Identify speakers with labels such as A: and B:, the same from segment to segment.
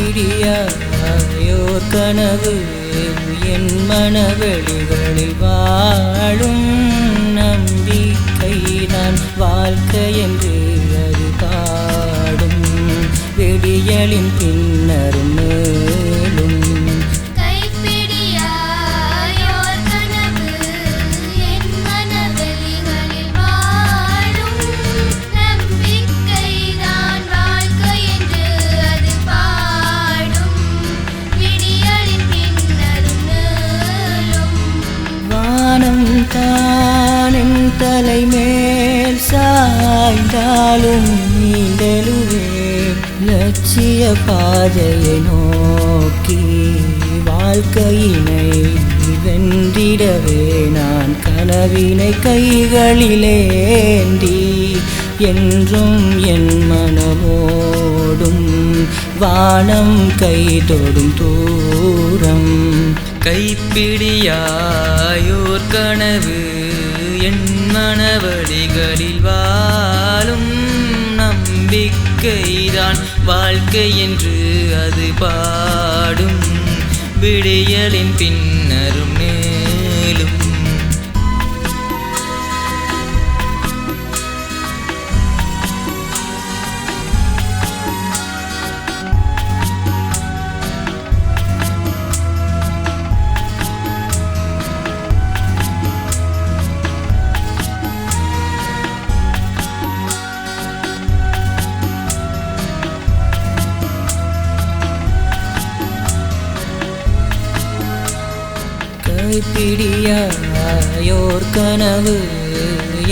A: கைப்பிடியோர் கனவு என் மனவெளிகளில் வாழும் நம்பிக்கைதான் வாழ்க்கை என்று அது பாடும் விடியலின் பின்னரும் மேலும் தானின் தலைமேல் சாய்ந்தாலும் நீண்டலுவேன் லட்சிய பாதையை நோக்கி வாழ்க்கையினை வென்றிடவே நான் கனவினை கைகளிலேந்தி என்றும் என் மனமோடும் வானம் கைதொடும் தூரம்
B: கைப்பிடியோர் கனவு என் மனவழிகளில் வாழும் நம்பிக்கைதான் வாழ்க்கை என்று அது பாடும் விடியலின் பின்னரும் மேலும்
A: கைப்பிடியோர் கனவு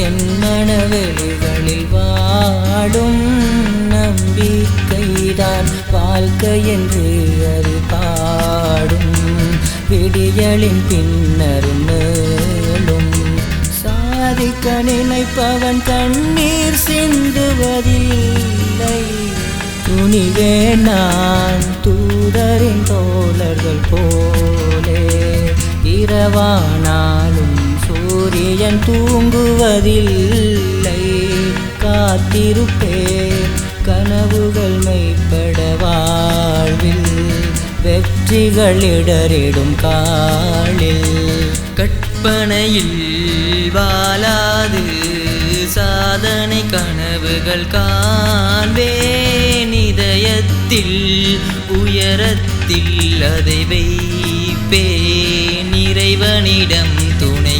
A: என் மனவெளிகளில் வாழும் நம்பிக்கைதான் வாழ்க்கை என்று அது பாடும் விடியலின் பின்னரும் மேலும் சாதிக்க நினைப்பவன் கண்ணீர் சிந்துவதில்லை துணிவே நான் தூதரின் தோழர்கள் போலே இரவானாலும் சூரியன் தூங்குவதில்லை காத்திருப்பேன் கனவுகள் மெய்ப்பட வாழ்வில் வெற்றிகள் இடரிடும் காலில்
B: கற்பனையில் வாழாது சாதனை கனவுகள் காண்பேன் இதயத்தில் உயரத்தில் அதை வைப்பேன் இறைவனிடம் துணை